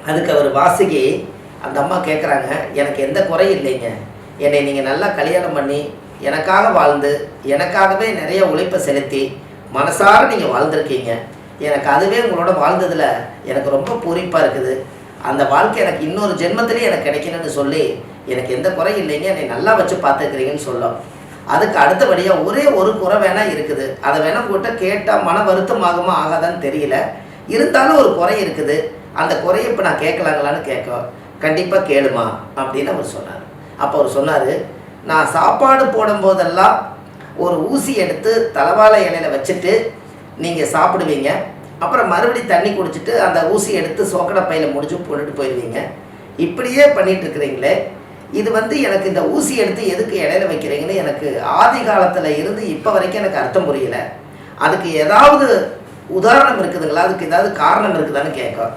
அதுக்கு அவர் வாசுகி அந்த அம்மா கேட்குறாங்க, எனக்கு எந்த குறையும் இல்லைங்க, என்னை நீங்கள் நல்லா கல்யாணம் பண்ணி எனக்காக வாழ்ந்து எனக்காகவே நிறைய உழைப்பை செலுத்தி மனசார நீங்கள் வாழ்ந்துருக்கீங்க. எனக்கு அதுவே உங்களோட வாழ்ந்ததில் எனக்கு ரொம்ப பூரிப்பாக இருக்குது. அந்த வாழ்க்கை எனக்கு இன்னொரு ஜென்மத்திலே எனக்கு கிடைக்கணும்னு சொல்லி எனக்கு எந்த குறையும் இல்லைங்க, என்னை நல்லா வச்சு பார்த்துக்கிறீங்கன்னு சொல்லும். அதுக்கு அடுத்தபடியாக ஒரே ஒரு குறை வேணால் இருக்குது. அதை வேணால் உங்கள்கிட்ட கேட்டால் மன வருத்தம் ஆகுமா ஆகாதான்னு தெரியல. இருந்தாலும் ஒரு குறை இருக்குது. அந்த குறையை இப்போ நான் கேட்கலாங்களான்னு கேட்கும். கண்டிப்பாக கேளுமா அப்படின்னு அவர் சொன்னார். அப்போ அவர் சொன்னார், நான் சாப்பாடு போடும்போதெல்லாம் ஒரு ஊசி எடுத்து தலவாழை இலையில் வச்சுட்டு நீங்கள் சாப்பிடுவீங்க. அப்புறம் மறுபடியும் தண்ணி குடிச்சிட்டு அந்த ஊசி எடுத்து சோக்கடை பையில் முடிச்சு போட்டுட்டு போயிடுவீங்க. இப்படியே பண்ணிகிட்டு இருக்கிறீங்களே, இது எனக்கு இந்த ஊசி எடுத்து எதுக்கு இடையில வைக்கிறீங்கன்னு எனக்கு ஆதி காலத்தில் இருந்து இப்போ வரைக்கும் எனக்கு அர்த்தம் புரியலை. அதுக்கு ஏதாவது உதாரணம் இருக்குதுங்களா, அதுக்கு ஏதாவது காரணம் இருக்குதான்னு கேட்கும்.